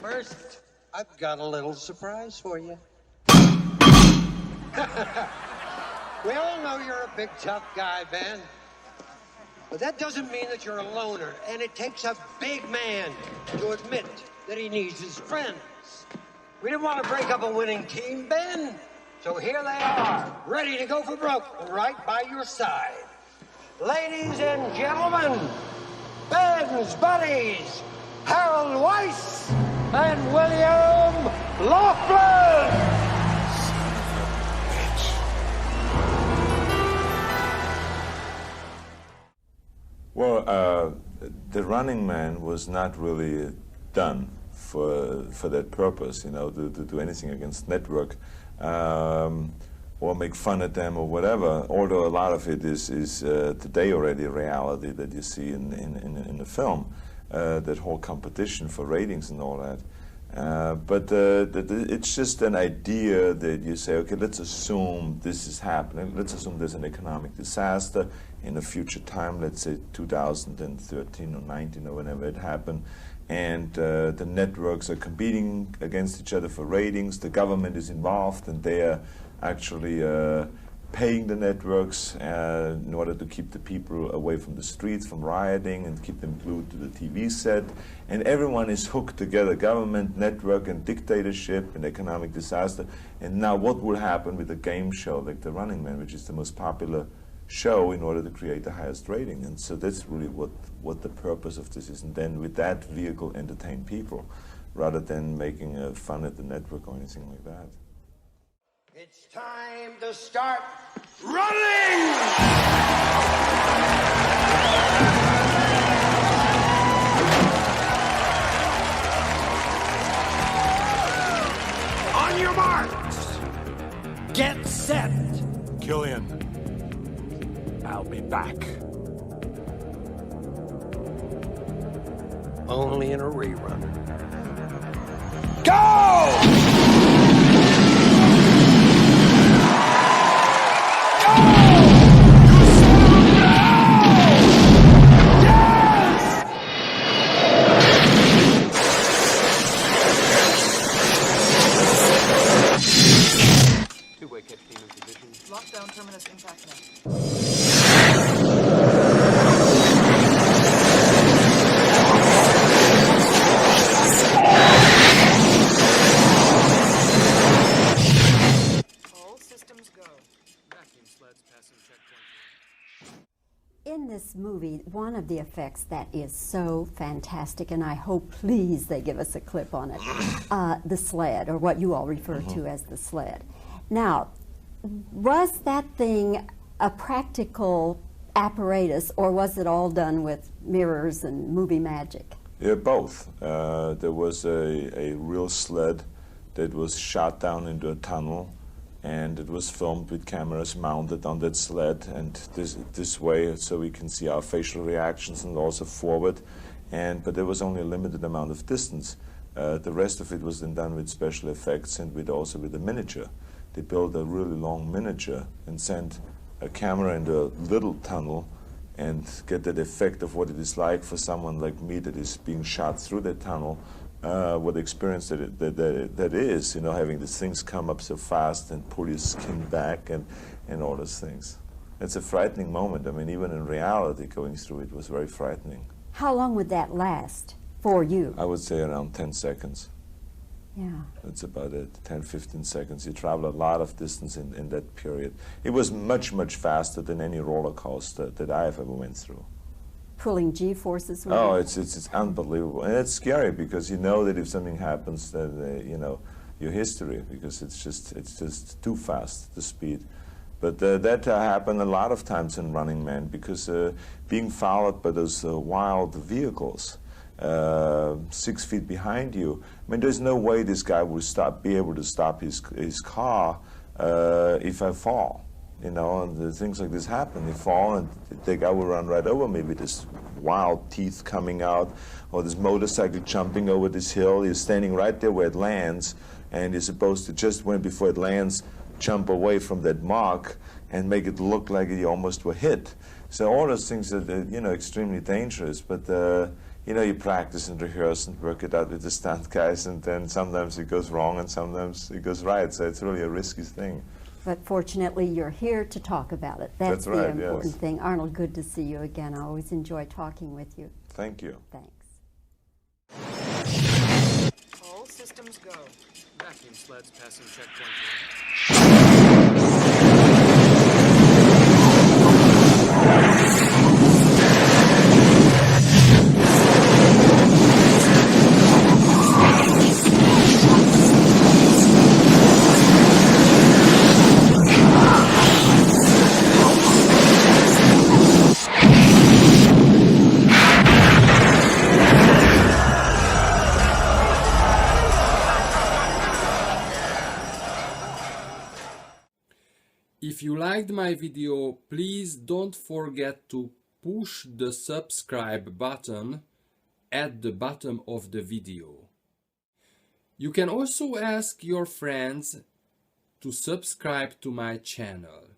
First, I've got a little surprise for you. We all know you're a big, tough guy, Ben. But that doesn't mean that you're a loner, and it takes a big man to admit that he needs his friends. We didn't want to break up a winning team, Ben, so here they are, ready to go for broke, right by your side. Ladies and gentlemen, Ben's buddies, Harold Weiss and William Laughlin! Well, The Running Man was not really done for that purpose, you know, to do anything against network or make fun at them or whatever. Although a lot of it is today already a reality that you see in the film, that whole competition for ratings and all that. But it's just an idea that you say, okay, let's assume this is happening. Let's assume there's an economic disaster in a future time, let's say 2013 or 19 or whenever it happened, and the networks are competing against each other for ratings. The government is involved, and they are actually paying the networks in order to keep the people away from the streets, from rioting, and keep them glued to the TV set. And everyone is hooked together, government, network, and dictatorship, and economic disaster. And now what will happen with a game show like The Running Man, which is the most popular show, in order to create the highest rating? And so that's really what the purpose of this is. And then with that vehicle, entertain people, rather than making fun at the network or anything like that. It's time to start running! On your marks! Get set! Killian, I'll be back. Only in a rerun. Go! Lockdown terminus intact now. All systems go. Vacuum sleds passing checkpoint. In this movie, one of the effects that is so fantastic, and I hope, please, they give us a clip on it, the sled, or what you all refer to as the sled. Now, was that thing a practical apparatus, or was it all done with mirrors and movie magic? Yeah, both. There was a real sled that was shot down into a tunnel, and it was filmed with cameras mounted on that sled, and this way, so we can see our facial reactions and also forward. But there was only a limited amount of distance. The rest of it was then done with special effects and also with a miniature. They built a really long miniature and sent a camera into a little tunnel and get that effect of what it is like for someone like me that is being shot through that tunnel, what experience that is, you know, having these things come up so fast and pull your skin back and all those things. It's a frightening moment. I mean, even in reality, going through it was very frightening. How long would that last for you? I would say around 10 seconds. Yeah. That's about it, 10, 15 seconds. You travel a lot of distance in that period. It was much, much faster than any roller coaster that I have ever went through. Pulling G-forces with Oh, you? it's unbelievable. And it's scary because you know that if something happens, then, you know, your history, because it's just too fast, the speed. But that happened a lot of times in Running Man, because being followed by those wild vehicles, 6 feet behind you. I mean, there's no way this guy will be able to stop his car if I fall. You know, and things like this happen. You fall, and the guy will run right over me with this wild teeth coming out, or this motorcycle jumping over this hill. He's standing right there where it lands, and you're supposed to just before it lands, jump away from that mark and make it look like you almost were hit. So all those things are, you know, extremely dangerous. But you know, you practice and rehearse and work it out with the stunt guys, and then sometimes it goes wrong and sometimes it goes right. So it's really a risky thing. But fortunately, you're here to talk about it. That's the right, important yes. thing. Arnold, good to see you again. I always enjoy talking with you. Thank you. Thanks. All systems go. Vacuum sleds passing checkpoint. If you liked my video, please don't forget to push the subscribe button at the bottom of the video. You can also ask your friends to subscribe to my channel.